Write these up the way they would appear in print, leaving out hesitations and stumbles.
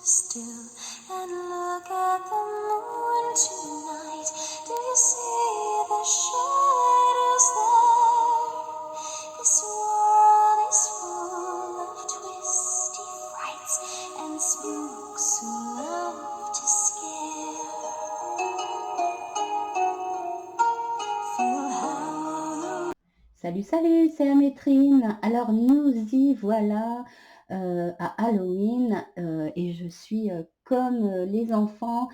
still and look at the moon tonight. Do you see the shadows there? This world is full of twisty frights and spooks who love to scare. Feel how Salut, salut, c'est Amétrine. Alors, nous y voilà à Halloween et je suis comme les enfants,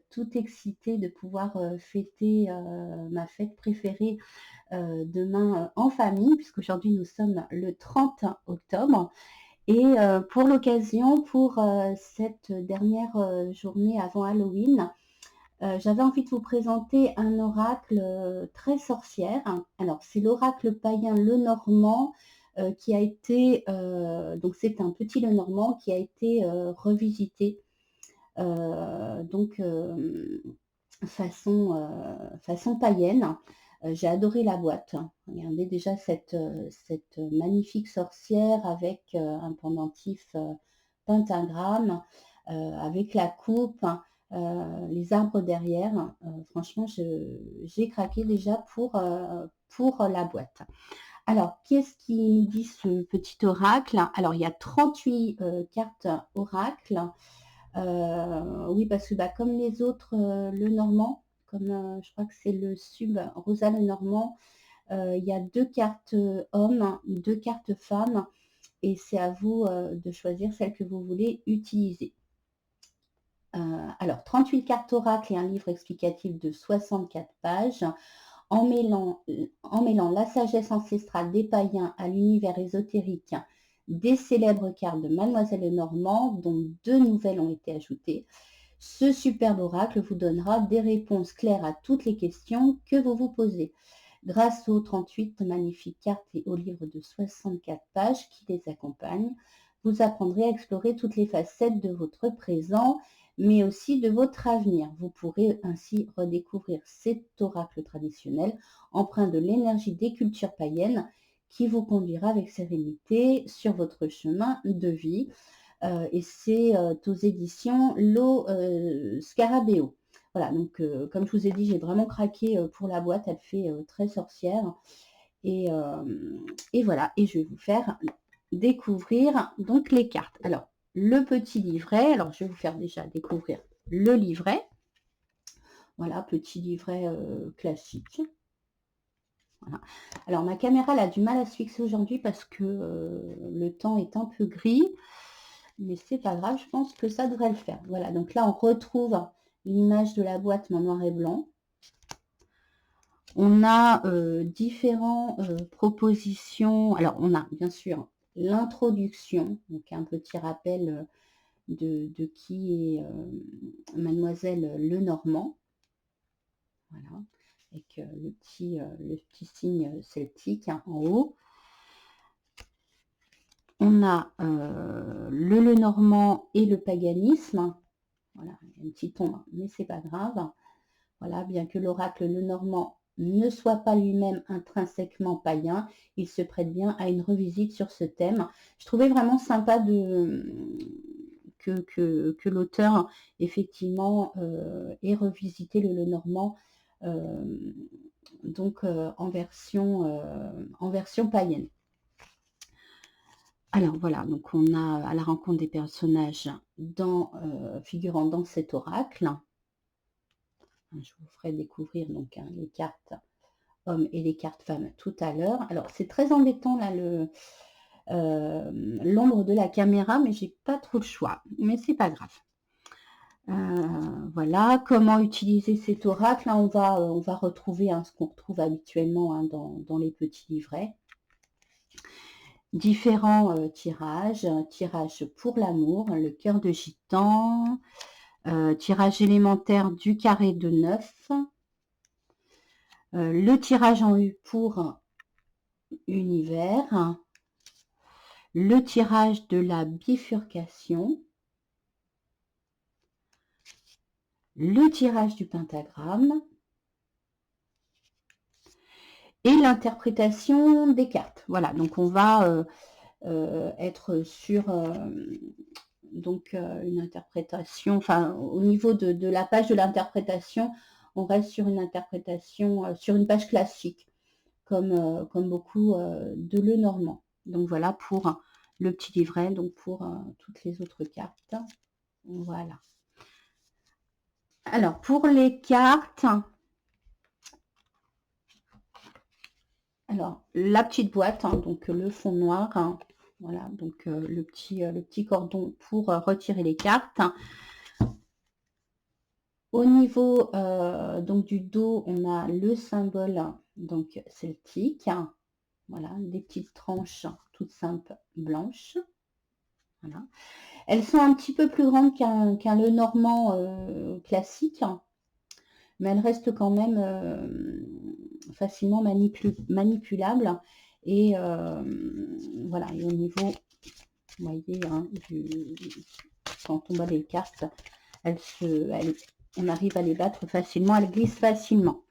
toute excitée de pouvoir fêter ma fête préférée demain en famille, puisqu'aujourd'hui nous sommes le 30 octobre. Et pour l'occasion, pour cette dernière journée avant Halloween, j'avais envie de vous présenter un oracle très sorcière. Alors, c'est l'oracle païen Lenormand qui a été, donc c'est un petit Lenormand qui a été revisité, donc façon païenne. J'ai adoré la boîte. Regardez déjà cette magnifique sorcière avec un pendentif pentagramme, avec la coupe, les arbres derrière. Franchement, j'ai craqué déjà pour la boîte. Alors, qu'est-ce qui nous dit ce petit oracle? Alors, il y a 38 cartes oracle. Oui, parce que comme les autres, Lenormand, comme je crois que c'est le sub Rosa Lenormand, il y a 2 cartes hommes, 2 cartes femmes, et c'est à vous de choisir celle que vous voulez utiliser. Alors, 38 cartes oracle et un livre explicatif de 64 pages, en mêlant la sagesse ancestrale des païens à l'univers ésotérique des célèbres cartes de Mademoiselle Lenormand, dont 2 nouvelles ont été ajoutées. Ce superbe oracle vous donnera des réponses claires à toutes les questions que vous vous posez. Grâce aux 38 magnifiques cartes et au livre de 64 pages qui les accompagnent, vous apprendrez à explorer toutes les facettes de votre présent, mais aussi de votre avenir. Vous pourrez ainsi redécouvrir cet oracle traditionnel, empreint de l'énergie des cultures païennes, qui vous conduira avec sérénité sur votre chemin de vie. Et c'est aux éditions Lo Scarabeo. Voilà, donc comme je vous ai dit, j'ai vraiment craqué pour la boîte, elle fait très sorcière. Et voilà, et je vais vous faire découvrir donc les cartes. Alors, le petit livret, alors je vais vous faire déjà découvrir le livret. Voilà, petit livret classique. Voilà. Alors, ma caméra elle a du mal à se fixer aujourd'hui parce que le temps est un peu gris, mais c'est pas grave, je pense que ça devrait le faire. Voilà, donc là, on retrouve l'image de la boîte en noir et blanc. On a différentes propositions. Alors, on a bien sûr l'introduction, donc un petit rappel de qui est Mademoiselle Lenormand. Voilà, avec le petit signe celtique en haut. On a le Lenormand et le paganisme. Voilà, il y a une petite ombre, mais c'est pas grave. Voilà, bien que l'oracle Lenormand ne soit pas lui-même intrinsèquement païen, il se prête bien à une revisite sur ce thème. Je trouvais vraiment sympa que l'auteur, effectivement, ait revisité le Lenormand donc en version païenne. Alors voilà, donc on a à la rencontre des personnages figurant dans cet oracle. Je vous ferai découvrir donc les cartes hommes et les cartes femmes tout à l'heure. Alors c'est très embêtant là l'ombre de la caméra, mais j'ai pas trop le choix. Mais c'est pas grave. Voilà, comment utiliser cet oracle. Là, on va retrouver ce qu'on retrouve habituellement dans les petits livrets. Différents tirages. Tirage pour l'amour, le cœur de gitan, tirage élémentaire du carré de 9, le tirage en U pour univers, le tirage de la bifurcation, le tirage du pentagramme et l'interprétation des cartes. Voilà, donc on va être sur donc une interprétation, enfin au niveau de la page de l'interprétation, on reste sur une interprétation, sur une page classique, comme beaucoup de Lenormand. Donc voilà pour le petit livret, donc pour toutes les autres cartes. Voilà. Alors pour les cartes, alors la petite boîte, hein, donc le fond noir, hein, voilà, donc le petit cordon pour retirer les cartes. Au niveau donc du dos, on a le symbole donc celtique. Voilà, des petites tranches toutes simples blanches. Voilà. Elles sont un petit peu plus grandes qu'un Lenormand classique, mais elles restent quand même facilement manipulables. Et voilà, et au niveau, vous voyez, hein, quand on bat les cartes, on arrive à les battre facilement, elles glissent facilement.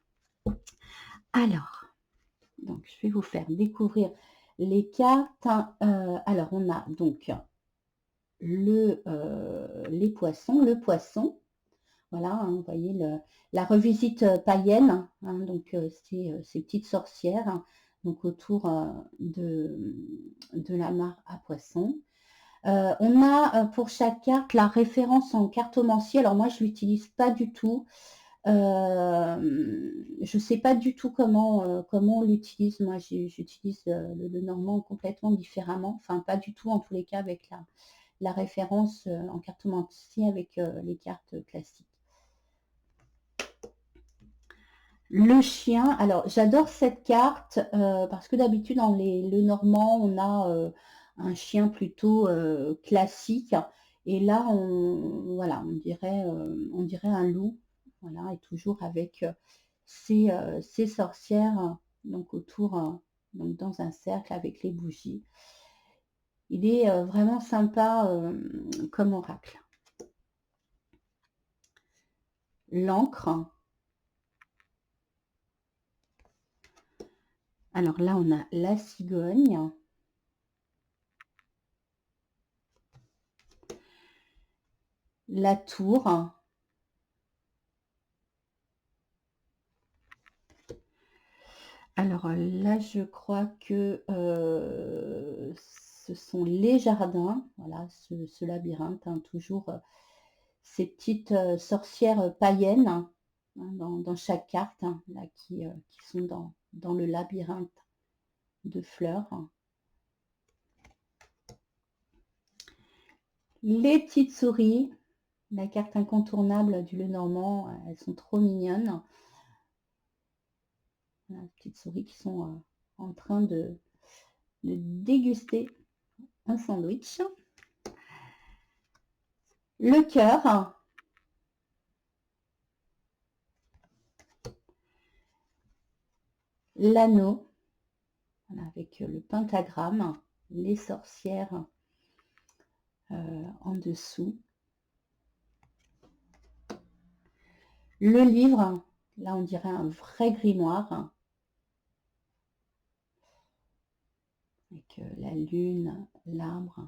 Alors, donc je vais vous faire découvrir les cartes. Alors, on a donc les poissons, le poisson. Voilà, hein, vous voyez la revisite païenne, hein, donc ces petites sorcières, hein, donc autour de la mare à poissons. On a pour chaque carte la référence en cartomancie. Alors moi, je ne l'utilise pas du tout. Je ne sais pas du tout comment on l'utilise. Moi, j'utilise le normand complètement différemment. Enfin, pas du tout en tous les cas avec la référence en cartomancie avec les cartes classiques. Le chien, alors j'adore cette carte parce que d'habitude dans le normand, on a un chien plutôt classique et là voilà, on dirait un loup, voilà, et toujours avec ces sorcières donc autour, donc dans un cercle avec les bougies. Il est vraiment sympa comme oracle. L'encre. Alors là, on a la cigogne. La tour. Alors là, je crois que ce sont les jardins, voilà, ce labyrinthe, hein, toujours ces petites sorcières païennes hein, dans chaque carte, hein, là, qui sont dans le labyrinthe de fleurs. Les petites souris, la carte incontournable du Lenormand, elles sont trop mignonnes. Voilà, les petites souris qui sont en train de déguster un sandwich. Le cœur. L'anneau. Voilà, avec le pentagramme. Les sorcières en dessous. Le livre. Là, on dirait un vrai grimoire. Avec la lune, l'arbre.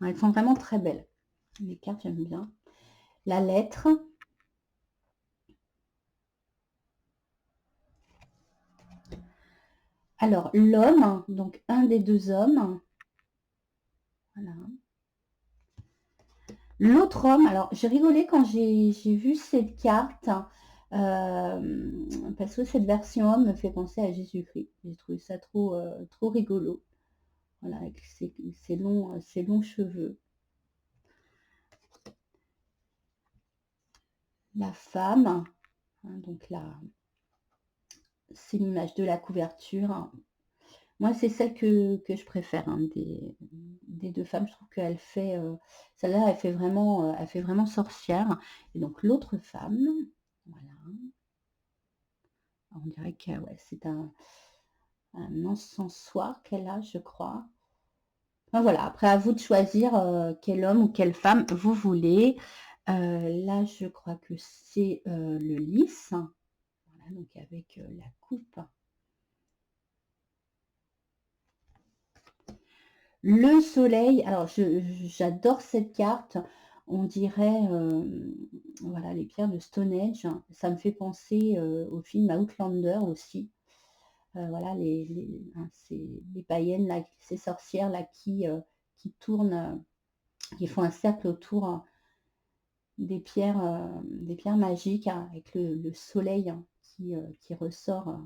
Elles sont vraiment très belles. Les cartes, j'aime bien. La lettre. Alors, l'homme, donc un des deux hommes. Voilà. L'autre homme, alors j'ai rigolé quand j'ai vu cette carte, parce que cette version homme me fait penser à Jésus-Christ. J'ai trouvé ça trop rigolo. Voilà, avec ses longs cheveux. La femme, hein, donc là, c'est l'image de la couverture. Moi, c'est celle que je préfère hein, des deux femmes. Je trouve qu'elle fait, celle-là, elle fait vraiment sorcière. Et donc l'autre femme, voilà. Alors, on dirait que ouais, c'est un encensoir qu'elle a, je crois. Enfin, voilà, après à vous de choisir quel homme ou quelle femme vous voulez. Là, je crois que c'est le lys. Voilà, donc avec la coupe. Le soleil, alors j'adore cette carte. On dirait, voilà, les pierres de Stonehenge. Ça me fait penser, au film Outlander aussi. Voilà, c'est les païennes là, ces sorcières là qui tournent, qui font un cercle autour des pierres magiques hein, avec le soleil hein, qui ressort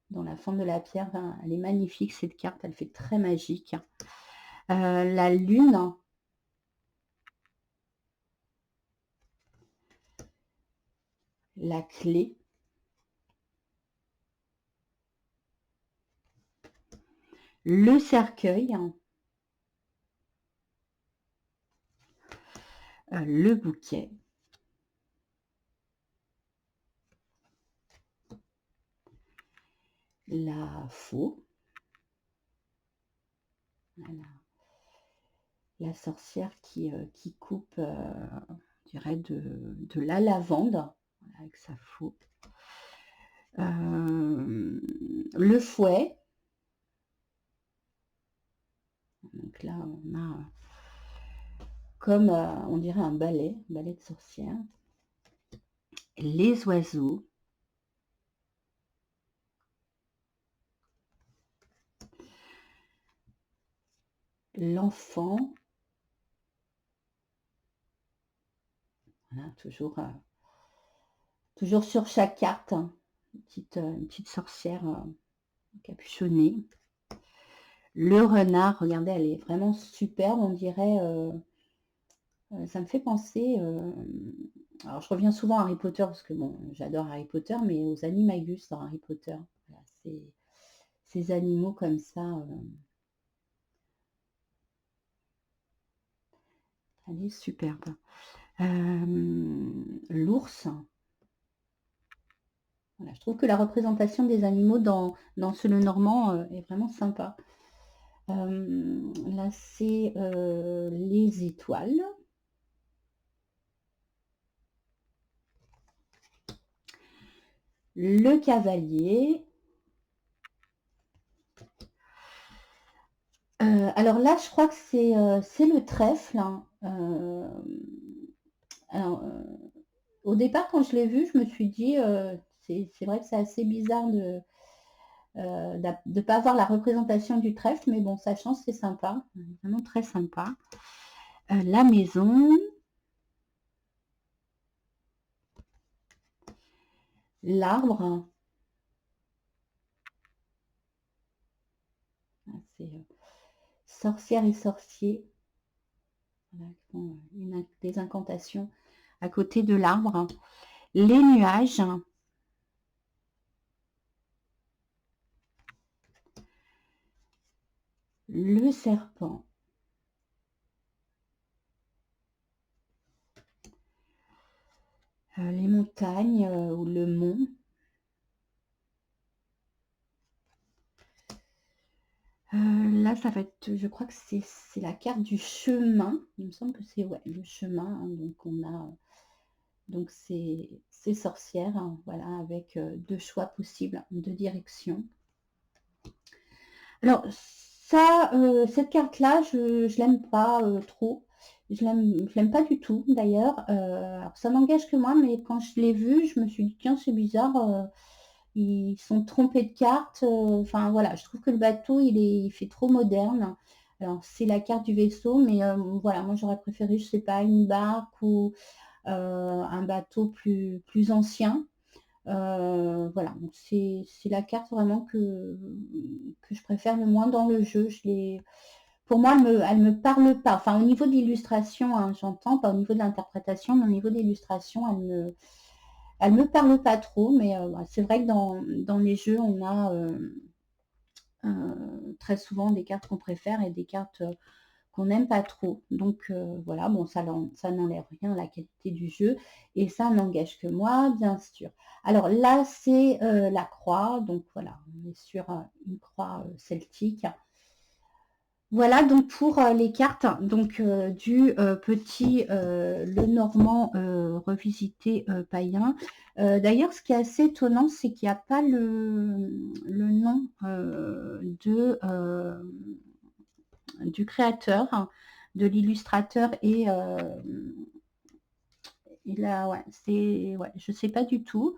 dans la forme de la pierre. Enfin, elle est magnifique cette carte, elle fait très magique. La lune, la clé, le cercueil, le bouquet, la faux, voilà, la sorcière qui coupe, je dirais, de la lavande, voilà, avec sa faux. Le fouet, donc là on a comme on dirait un balai de sorcière. Les oiseaux, l'enfant, voilà, toujours sur chaque carte, hein, une petite sorcière capuchonnée. Le renard, regardez, elle est vraiment superbe, on dirait, ça me fait penser, alors je reviens souvent à Harry Potter parce que bon, j'adore Harry Potter, mais aux animagus dans Harry Potter. Voilà, ces animaux comme ça, elle est superbe. L'ours, voilà, je trouve que la représentation des animaux dans ce Lenormand est vraiment sympa. Là, c'est les étoiles. Le cavalier. Alors là, je crois que c'est le trèfle. Hein. Alors, au départ, quand je l'ai vu, je me suis dit, c'est vrai que c'est assez bizarre de ne pas avoir la représentation du trèfle, mais bon, ça change, c'est sympa, vraiment très sympa. La maison, l'arbre, c'est sorcière et sorcier, voilà, qui font des incantations à côté de l'arbre. Les nuages, le serpent, les montagnes ou le mont. Là, ça va être, je crois que c'est la carte du chemin. Il me semble que c'est ouais, le chemin. Hein, donc on a donc ces sorcières, hein, voilà, avec deux choix possibles, deux directions. Alors ça, cette carte-là, je l'aime pas trop. Je l'aime pas du tout d'ailleurs. Alors ça n'engage que moi, mais quand je l'ai vue, je me suis dit tiens c'est bizarre. Ils sont trompés de carte. Enfin voilà, je trouve que le bateau il fait trop moderne. Alors c'est la carte du vaisseau, mais voilà, moi j'aurais préféré, je sais pas, une barque ou un bateau plus ancien. Voilà, donc c'est la carte vraiment que je préfère le moins dans le jeu. Pour moi, elle me parle pas. Enfin, au niveau de l'illustration, hein, j'entends, pas au niveau de l'interprétation, mais au niveau de l'illustration, elle me parle pas trop. Mais c'est vrai que dans les jeux, on a très souvent des cartes qu'on préfère et des cartes qu'on n'aime pas trop. Donc voilà, bon, ça n'enlève rien à la qualité du jeu et ça n'engage que moi, bien sûr. Alors là, c'est la croix, donc voilà, on est sur une croix celtique. Voilà donc pour les cartes donc du petit Lenormand revisité païen. D'ailleurs, ce qui est assez étonnant, c'est qu'il n'y a pas le nom du créateur, de l'illustrateur et là, ouais, je sais pas du tout.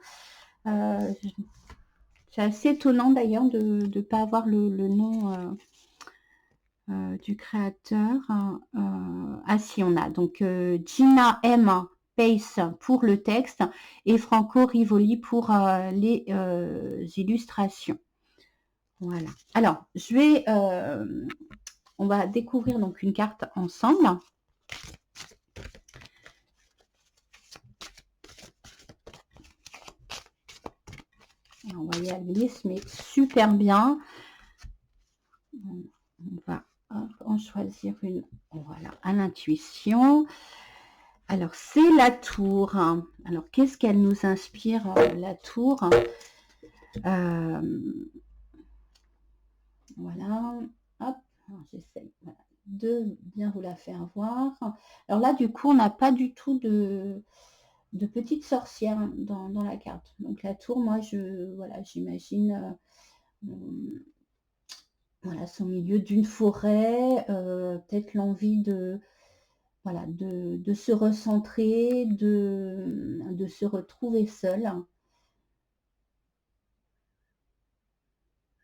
C'est assez étonnant d'ailleurs de ne pas avoir le nom du créateur. Ah si, on a donc Gina M. Pace pour le texte et Franco Rivoli pour les illustrations. Voilà. Alors, on va découvrir donc une carte ensemble. On va y aller, mais super bien. On va en choisir une. Voilà, à l'intuition. Alors, c'est la tour. Alors, qu'est-ce qu'elle nous inspire, la tour? Voilà. Hop, j'essaye de bien vous la faire voir. Alors là, du coup, on n'a pas du tout de petite sorcière dans la carte. Donc la tour, moi, j'imagine voilà, c'est au milieu d'une forêt, peut-être l'envie de se recentrer, de se retrouver seul.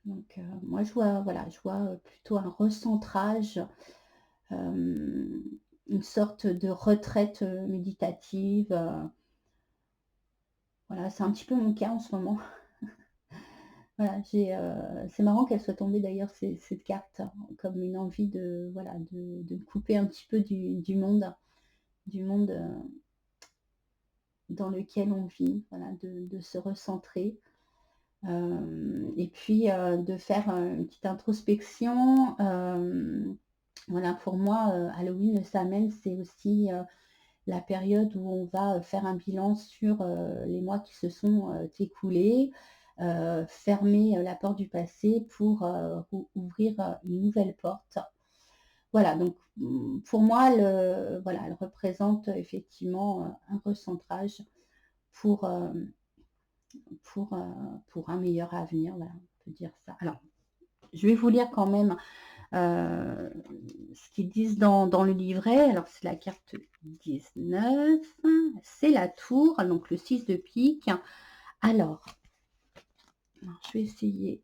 Donc moi je vois plutôt un recentrage, une sorte de retraite méditative. Voilà, c'est un petit peu mon cas en ce moment. Voilà, c'est marrant qu'elle soit tombée d'ailleurs cette carte, comme une envie de me couper un petit peu du monde dans lequel on vit, voilà, de se recentrer. Et puis de faire une petite introspection. Voilà, pour moi, Halloween, le Samhain, c'est aussi la période où on va faire un bilan sur les mois qui se sont écoulés, fermer la porte du passé pour ouvrir une nouvelle porte. Voilà, donc pour moi, elle représente effectivement un recentrage pour, un meilleur avenir, voilà, on peut dire ça. Alors, je vais vous lire quand même ce qu'ils disent dans le livret. Alors, c'est la carte 19, c'est la tour, donc le 6 de pique. Alors, je vais essayer.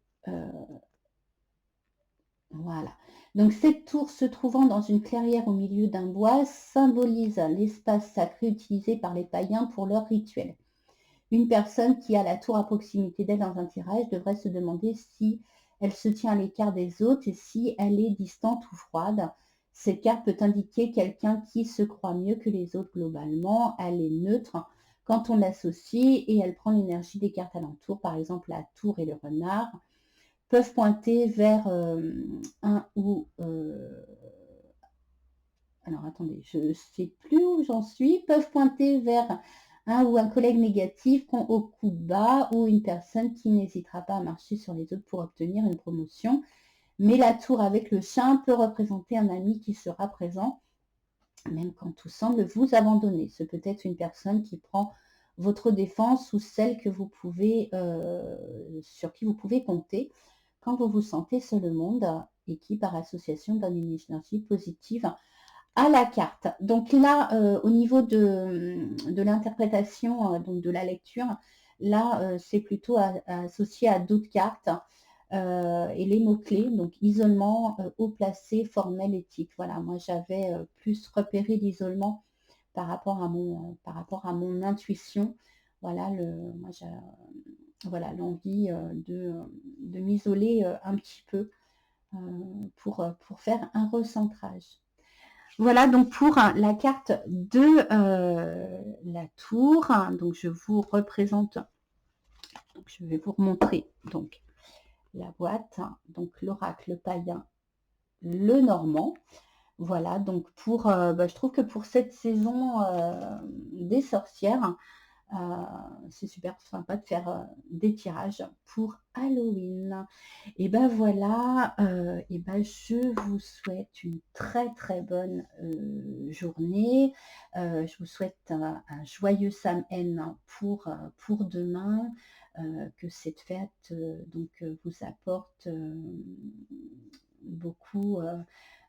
Voilà. Donc, cette tour se trouvant dans une clairière au milieu d'un bois symbolise l'espace sacré utilisé par les païens pour leurs rituels. Une personne qui a la tour à proximité d'elle dans un tirage devrait se demander si elle se tient à l'écart des autres et si elle est distante ou froide. Cette carte peut indiquer quelqu'un qui se croit mieux que les autres globalement. Elle est neutre quand on l'associe et elle prend l'énergie des cartes alentours. Par exemple, la tour et le renard peuvent pointer vers un ou... alors attendez, je ne sais plus où j'en suis. Peuvent pointer vers ou un collègue négatif au coup bas ou une personne qui n'hésitera pas à marcher sur les autres pour obtenir une promotion. Mais la tour avec le chien peut représenter un ami qui sera présent, même quand tout semble vous abandonner. Ce peut être une personne qui prend votre défense ou celle que vous pouvez, sur qui vous pouvez compter quand vous vous sentez seul au monde et qui, par association, donne une énergie positive à la carte. Donc là, au niveau de l'interprétation, donc de la lecture, là, c'est plutôt associé à d'autres cartes et les mots-clés, donc isolement, haut placé, formel, éthique. Voilà, moi j'avais plus repéré l'isolement par rapport à mon intuition. Voilà, l'envie de m'isoler un petit peu pour faire un recentrage. Voilà donc pour la carte de la tour. Donc je vous représente, donc je vais vous remontrer donc la boîte, donc l'oracle païen, le normand. Voilà, donc je trouve que pour cette saison des sorcières, c'est super sympa de faire des tirages pour Halloween. Et ben voilà, et ben je vous souhaite une très très bonne journée. Je vous souhaite un joyeux Samhain pour demain. Que cette fête vous apporte beaucoup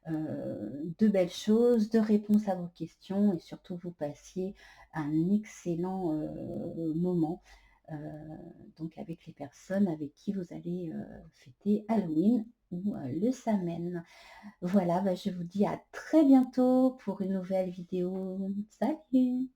de belles choses, de réponses à vos questions et surtout vous passiez un excellent, moment, heu, donc avec les personnes avec qui vous allez, fêter Halloween ou, le Samhain. Voilà, bah, je vous dis à très bientôt pour une nouvelle vidéo. Salut!